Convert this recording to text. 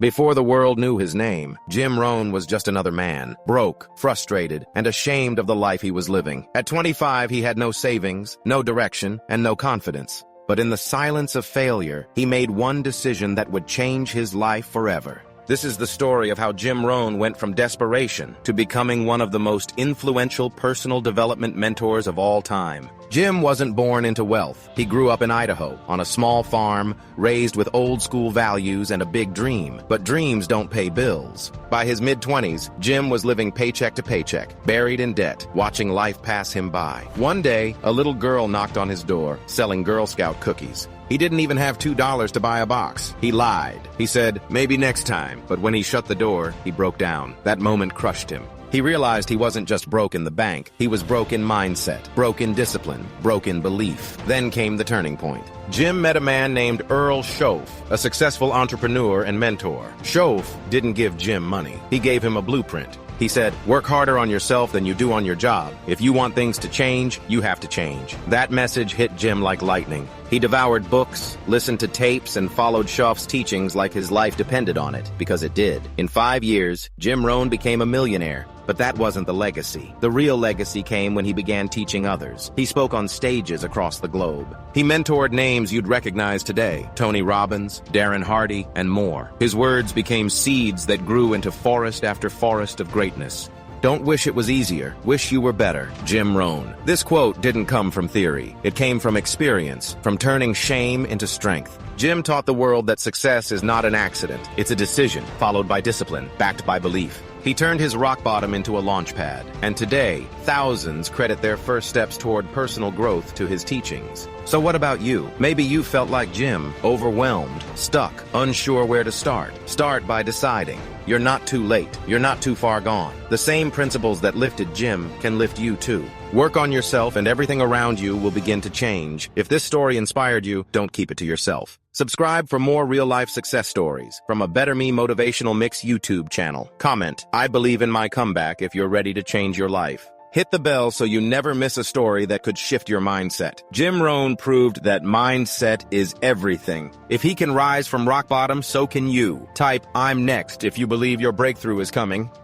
Before the world knew his name, Jim Rohn was just another man, broke, frustrated, and ashamed of the life he was living. At 25, he had no savings, no direction, and no confidence. But in the silence of failure, he made one decision that would change his life forever. This is the story of how Jim Rohn went from desperation to becoming one of the most influential personal development mentors of all time. Jim wasn't born into wealth. He grew up in Idaho, on a small farm, raised with old-school values and a big dream. But dreams don't pay bills. By his mid-20s, Jim was living paycheck to paycheck, buried in debt, watching life pass him by. One day, a little girl knocked on his door, selling Girl Scout cookies. He didn't even have $2 to buy a box. He lied. He said, maybe next time. But when he shut the door, he broke down. That moment crushed him. He realized he wasn't just broke in the bank. He was broke in mindset, broke in discipline, broke in belief. Then came the turning point. Jim met a man named Earl Schoaf, a successful entrepreneur and mentor. Schoaf didn't give Jim money. He gave him a blueprint. He said, work harder on yourself than you do on your job. If you want things to change, you have to change. That message hit Jim like lightning. He devoured books, listened to tapes, and followed Schoaf's teachings like his life depended on it, because it did. In 5 years, Jim Rohn became a millionaire. But that wasn't the legacy. The real legacy came when he began teaching others. He spoke on stages across the globe. He mentored names you'd recognize today: Tony Robbins, Darren Hardy, and more. His words became seeds that grew into forest after forest of greatness. Don't wish it was easier. Wish you were better. Jim Rohn. This quote didn't come from theory. It came from experience, from turning shame into strength. Jim taught the world that success is not an accident. It's a decision, followed by discipline, backed by belief. He turned his rock bottom into a launch pad, and today, thousands credit their first steps toward personal growth to his teachings. So what about you? Maybe you felt like Jim, overwhelmed, stuck, unsure where to start. Start by deciding. You're not too late. You're not too far gone. The same principles that lifted Jim can lift you too. Work on yourself and everything around you will begin to change. If this story inspired you, don't keep it to yourself. Subscribe for more real-life success stories from a Better Me Motivational Mix YouTube channel. Comment, I believe in my comeback if you're ready to change your life. Hit the bell so you never miss a story that could shift your mindset. Jim Rohn proved that mindset is everything. If he can rise from rock bottom, so can you. Type, I'm next if you believe your breakthrough is coming.